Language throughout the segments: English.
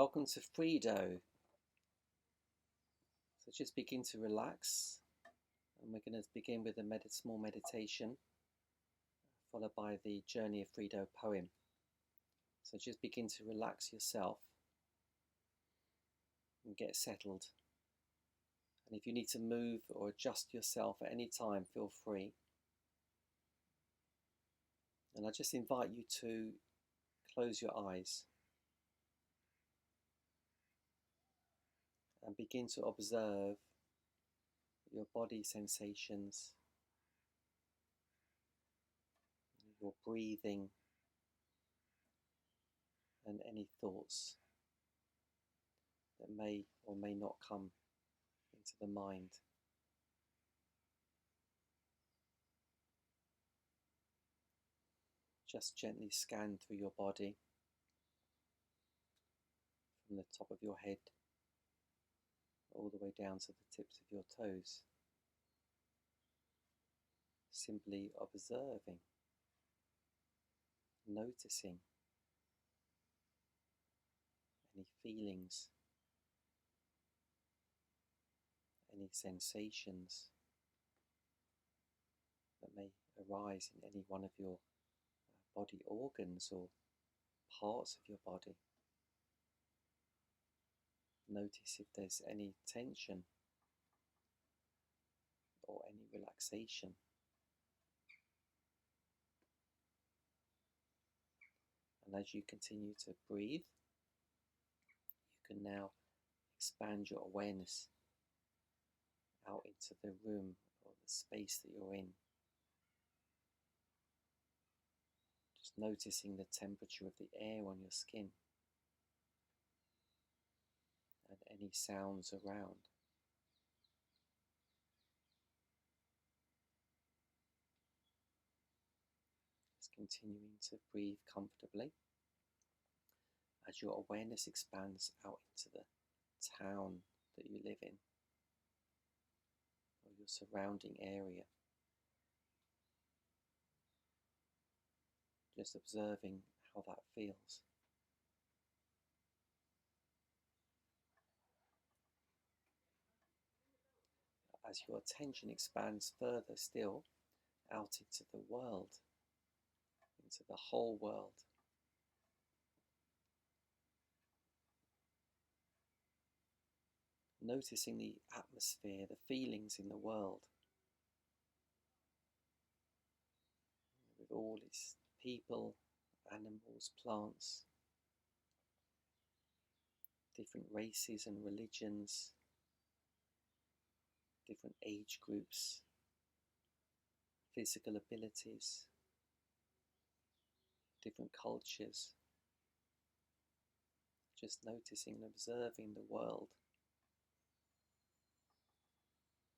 Welcome to Frido. So just begin to relax, and we're going to begin with a small meditation followed by the Journey of Frido poem. So just begin to relax yourself and get settled. And if you need to move or adjust yourself at any time, feel free. And I just invite you to close your eyes and begin to observe your body sensations, your breathing, and any thoughts that may or may not come into the mind. Just gently scan through your body from the top of your head all the way down to the tips of your toes. Simply observing, noticing any feelings, any sensations that may arise in any one of your body organs or parts of your body. Notice if there's any tension or any relaxation. And as you continue to breathe, you can now expand your awareness out into the room or the space that you're in. Just noticing the temperature of the air on your skin and any sounds around. Just continuing to breathe comfortably as your awareness expands out into the town that you live in or your surrounding area. Just observing how that feels. As your attention expands further still out into the world, into the whole world. Noticing the atmosphere, the feelings in the world, with all its people, animals, plants, different races and religions, different age groups, physical abilities, different cultures. Just noticing and observing the world.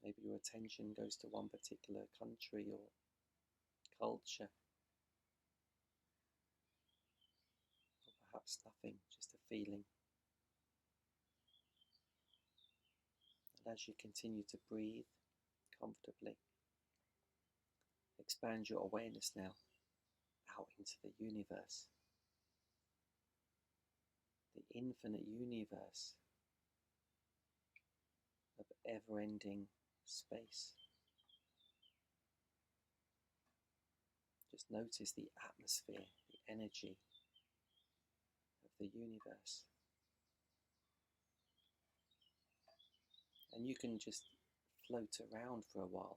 Maybe your attention goes to one particular country or culture. Or perhaps nothing, just a feeling. And as you continue to breathe comfortably, expand your awareness now out into the universe. The infinite universe of ever-ending space. Just notice the atmosphere, the energy of the universe. And you can just float around for a while.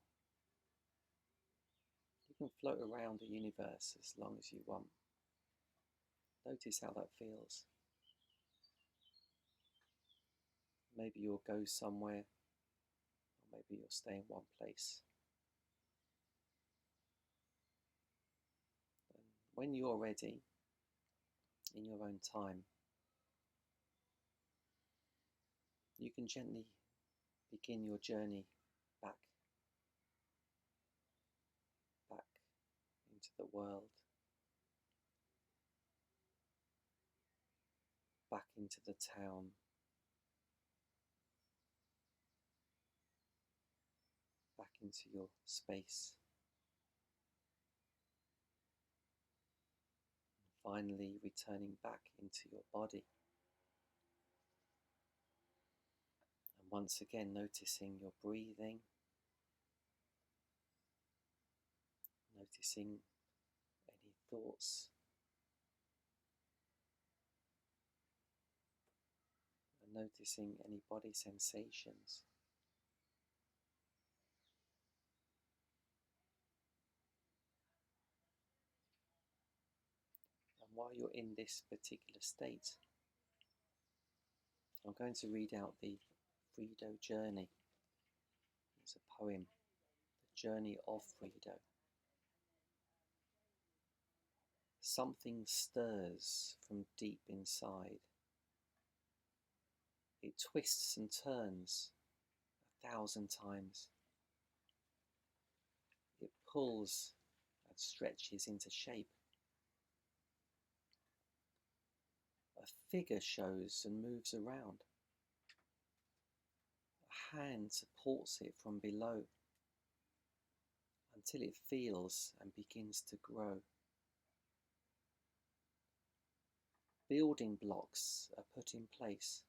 You can float around the universe as long as you want. Notice how that feels. Maybe you'll go somewhere, or maybe you'll stay in one place. And when you're ready, in your own time, you can gently begin your journey back into the world, back into the town, back into your space, and finally returning back into your body. once again noticing your breathing, noticing any thoughts, and noticing any body sensations. And while you're in this particular state, I'm going to read out the Frido Journey. It's a poem, The Journey of Frido. Something stirs from deep inside. It twists and turns 1,000 times. It pulls and stretches into shape. A figure shows and moves around. A hand supports it from below until it feels and begins to grow. Building blocks are put in place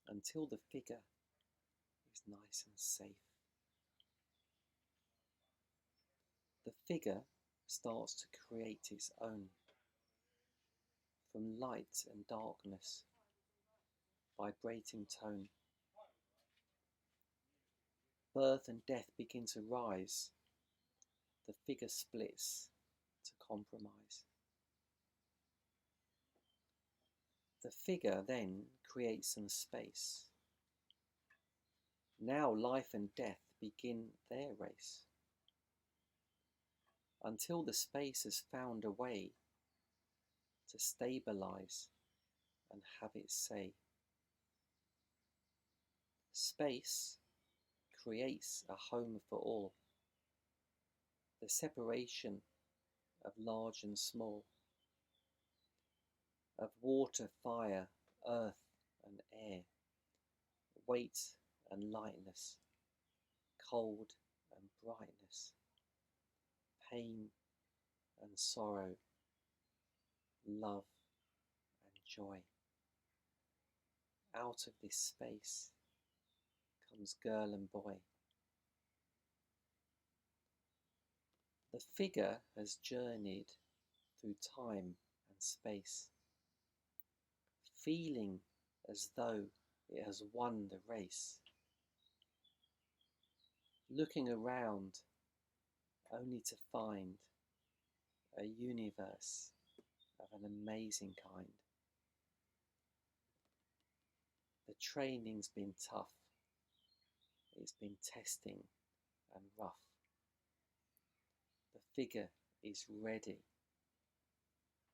until the figure is nice and safe. The figure starts to create its own, from light and darkness, vibrating tone. Birth and death begin to rise. The figure splits to compromise. The figure then creates some space. Now life and death begin their race, until the space has found a way to stabilize and have its say. Space creates a home for all, the separation of large and small, of water, fire, earth and air, weight and lightness, cold and brightness, pain and sorrow, love and joy. Out of this space comes girl and boy. The figure has journeyed through time and space, feeling as though it has won the race, looking around only to find a universe of an amazing kind. The training's been tough, it's been testing and rough. The figure is ready,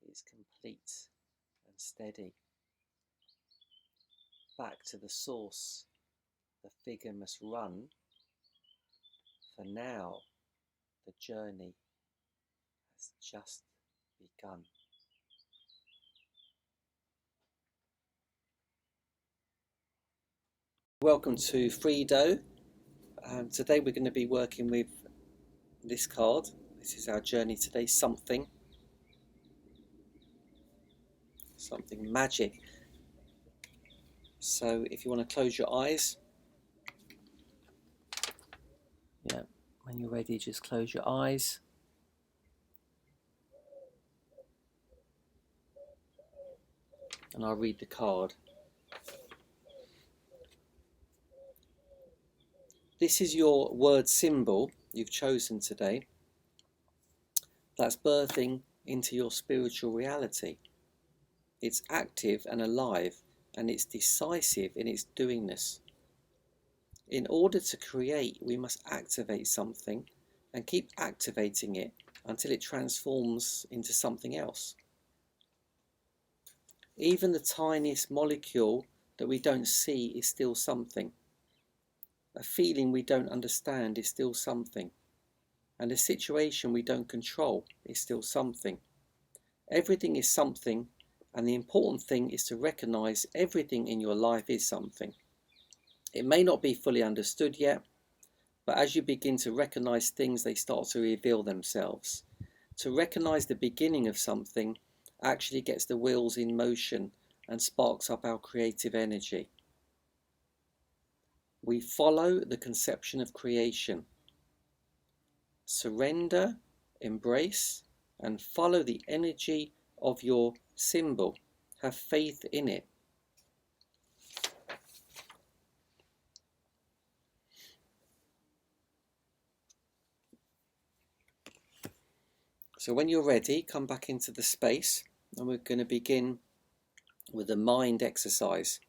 it's complete and steady. Back to the source, the figure must run, for now the journey has just begun. Welcome to Frido. Today we're going to be working with this card. This is our journey today, something magic. So if you want to close your eyes, when you're ready, just close your eyes. And I'll read the card. This is your word symbol you've chosen today that's birthing into your spiritual reality. It's active and alive, and it's decisive in its doingness. In order to create, we must activate something and keep activating it until it transforms into something else. Even the tiniest molecule that we don't see is still something. A feeling we don't understand is still something. And a situation we don't control is still something. Everything is something, and the important thing is to recognize everything in your life is something. It may not be fully understood yet, but as you begin to recognize things, they start to reveal themselves. To recognize the beginning of something actually gets the wheels in motion and sparks up our creative energy. we follow the conception of creation. Surrender, embrace, and follow the energy of your symbol. Have faith in it. So when you're ready, come back into the space, and we're going to begin with a mind exercise.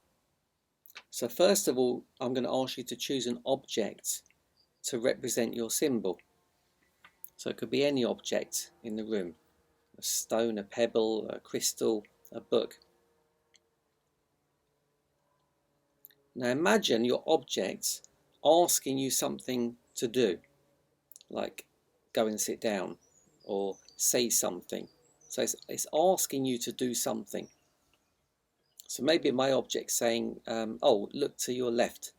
So first of all, I'm going to ask you to choose an object to represent your symbol. So it could be any object in the room. A stone, a pebble, a crystal, a book. Now imagine your object asking you something to do, like go and sit down or say something. So it's asking you to do something. So maybe my object's saying, oh, look to your left.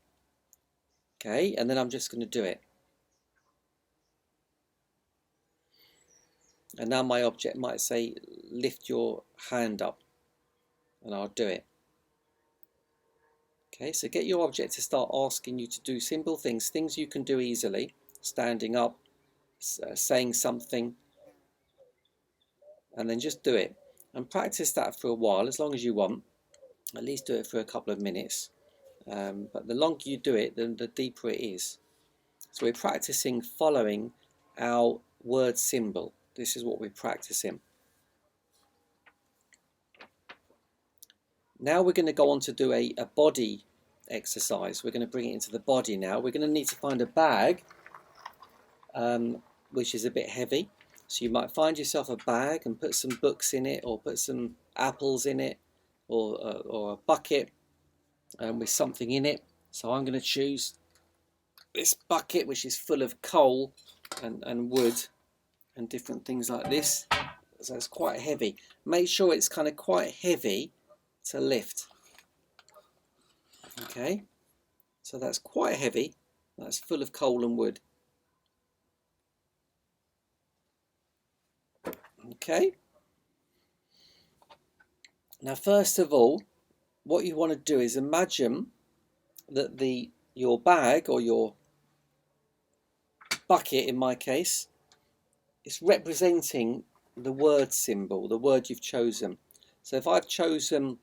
Okay, and then I'm just going to do it. And now my object might say, lift your hand up, and I'll do it. Okay, so get your object to start asking you to do simple things, things you can do easily, standing up, saying something, and then just do it. And practice that for a while, as long as you want. At least do it for a couple of minutes. But the longer you do it, the deeper it is. So we're practicing following our word symbol. This is what we're practicing. Now we're going to go on to do a body exercise. We're going to bring it into the body now. We're going to need to find a bag which is a bit heavy. So you might find yourself a bag and put some books in it, or put some apples in it, or a bucket with something in it. So I'm going to choose this bucket, which is full of coal and wood and different things like this. So it's quite heavy. Make sure it's kind of quite heavy to lift. Okay, so that's quite heavy. That's full of coal and wood. Okay. Now, first of all, what you want to do is imagine that your bag, or your bucket in my case, is representing the word symbol, the word you've chosen. So if I've chosen,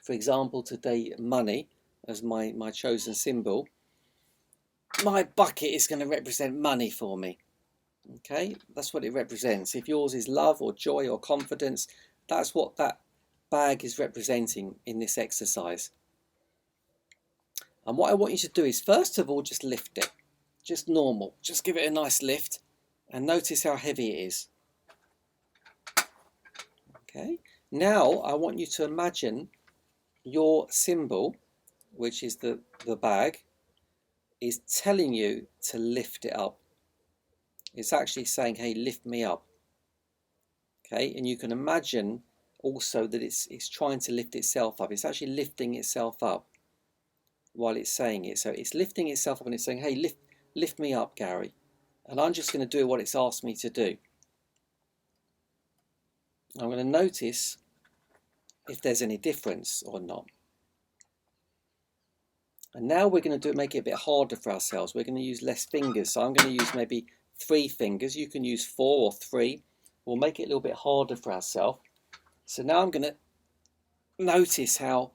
for example, today money as my chosen symbol, my bucket is going to represent money for me. Okay, that's what it represents. If yours is love or joy or confidence, that's what that bag is representing in this exercise. And what I want you to do is, first of all, just lift it. Just normal. Just give it a nice lift and notice how heavy it is. Okay, now I want you to imagine your symbol, which is the bag, is telling you to lift it up. It's actually saying, hey, lift me up. Okay, and you can imagine also that it's trying to lift itself up. It's actually lifting itself up while it's saying it. So it's lifting itself up and it's saying, hey, lift me up, Gary. And I'm just going to do what it's asked me to do. I'm going to notice if there's any difference or not. And now we're going to make it a bit harder for ourselves. We're going to use less fingers. So I'm going to use maybe 3 fingers. You can use 4 or 3. We'll make it a little bit harder for ourselves. So now I'm going to notice how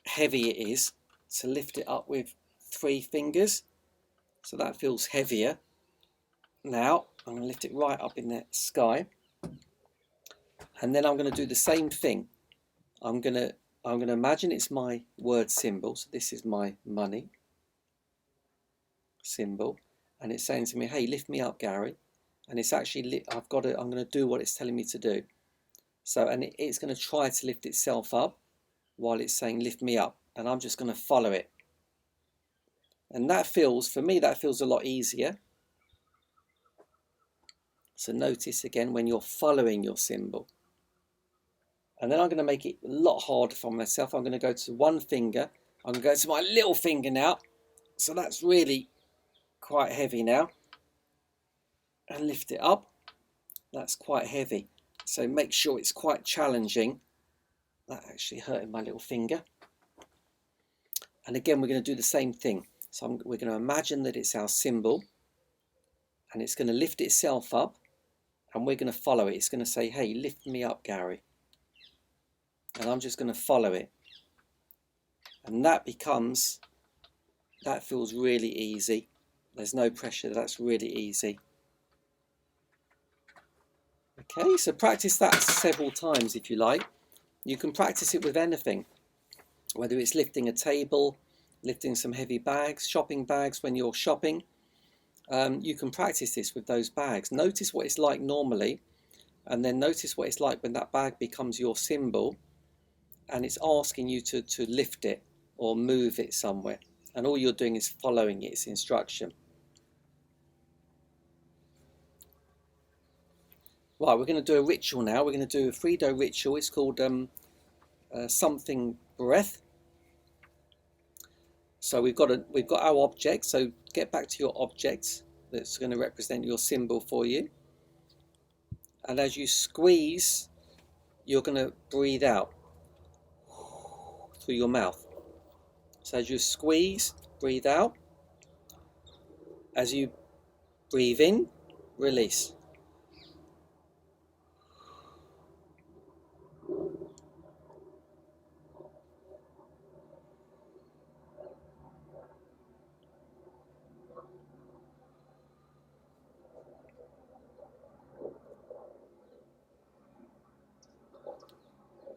heavy it is to lift it up with 3 fingers. So that feels heavier. Now I'm going to lift it right up in the sky. And then I'm going to do the same thing. I'm going to imagine it's my word symbol. So this is my money symbol, and it's saying to me, hey, lift me up, Gary. And it's actually I'm going to do what it's telling me to do. So, and it's going to try to lift itself up while it's saying lift me up, and I'm just going to follow it. And that feels, for me, that feels a lot easier. So notice again when you're following your symbol. And then I'm going to make it a lot harder for myself. I'm going to go to 1 finger. I'm going to go to my little finger now. So that's really quite heavy now. And lift it up. That's quite heavy. So make sure it's quite challenging. That actually hurting my little finger. And again, we're going to do the same thing. So we're going to imagine that it's our symbol, and it's going to lift itself up, and we're going to follow it. It's going to say, hey, lift me up, Gary. And I'm just going to follow it. And that feels really easy. There's no pressure. That's really easy. Okay, so practice that several times if you like. You can practice it with anything, whether it's lifting a table, lifting some heavy bags, shopping bags when you're shopping. You can practice this with those bags. Notice what it's like normally, and then notice what it's like when that bag becomes your symbol and it's asking you to lift it or move it somewhere. And all you're doing is following its instruction. Right, we're going to do a ritual now. We're going to do a Frido ritual. It's called something breath. So we've got our object. So get back to your object that's going to represent your symbol for you. And as you squeeze, you're going to breathe out through your mouth. So as you squeeze, breathe out. As you breathe in, release.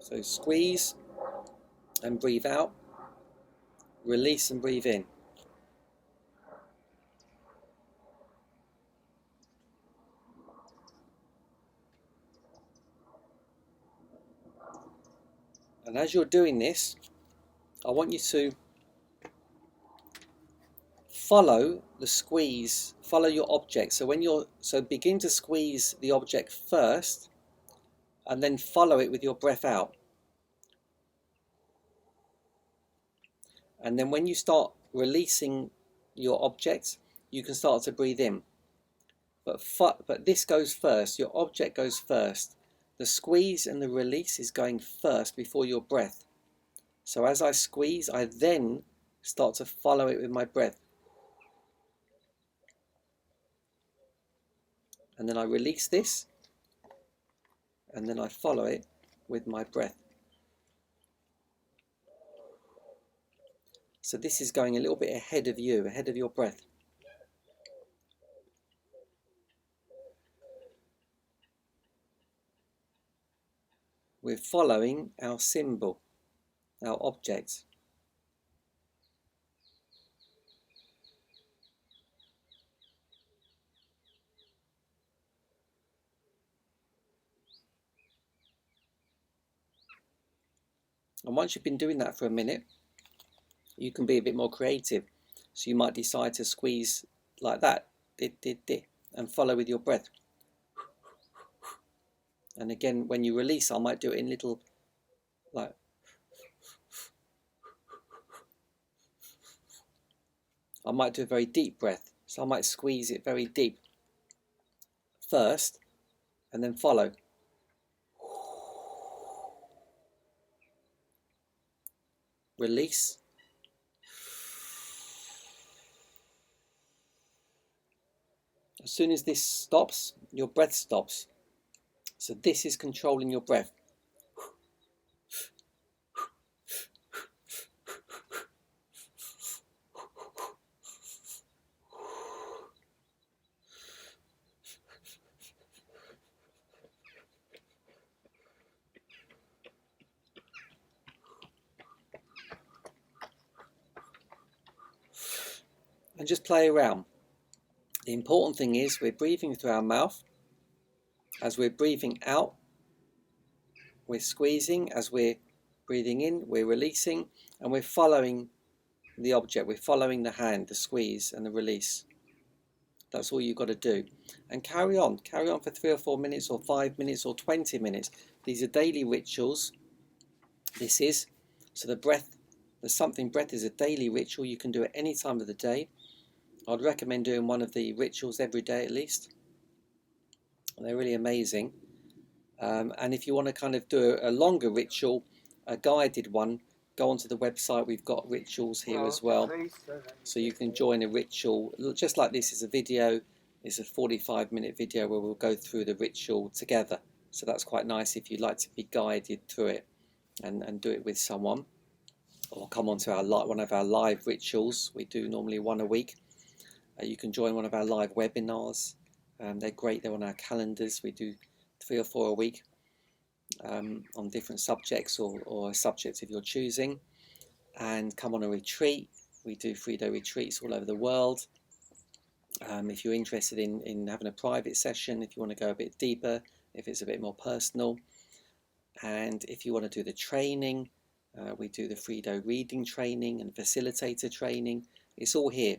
So squeeze and breathe out, release and breathe in. And as you're doing this, I want you to follow the squeeze, follow your object. So begin to squeeze the object first, and then follow it with your breath out. And then when you start releasing your object, you can start to breathe in. But this goes first, your object goes first. The squeeze and the release is going first before your breath. So as I squeeze, I then start to follow it with my breath. And then I release this, and then I follow it with my breath. So this is going a little bit ahead of you, ahead of your breath. We're following our symbol, our object. And once you've been doing that for a minute, you can be a bit more creative. So you might decide to squeeze like that, and follow with your breath. And again, when you release, I might do it in little, like, I might do a very deep breath. So I might squeeze it very deep first, and then follow. Release. As soon as this stops, your breath stops. So this is controlling your breath. And just play around. The important thing is we're breathing through our mouth. As we're breathing out, we're squeezing. As we're breathing in, we're releasing. And we're following the object. We're following the hand, the squeeze and the release. That's all you've got to do. And carry on. Carry on for 3 or 4 minutes or 5 minutes or 20 minutes. These are daily rituals. So the breath, the something breath is a daily ritual. You can do it any time of the day. I'd recommend doing one of the rituals every day at least. They're really amazing. And if you want to kind of do a longer ritual, a guided one, go onto the website. We've got rituals here as well, so you can join a ritual just like this. Is a video. It's a 45-minute video where we'll go through the ritual together. So that's quite nice if you'd like to be guided through it and do it with someone, or come onto one of our live rituals. We do normally one a week. You can join one of our live webinars. They're great. They're on our calendars. We do 3 or 4 a week on different subjects, or a subject of your choosing. And come on a retreat. We do 3-day retreats all over the world. If you're interested in having a private session, if you want to go a bit deeper, if it's a bit more personal, and if you want to do the training, we do the 3-day reading training and facilitator training. It's all here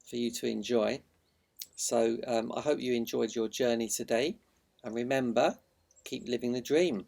for you to enjoy. So I hope you enjoyed your journey today, and remember, keep living the dream.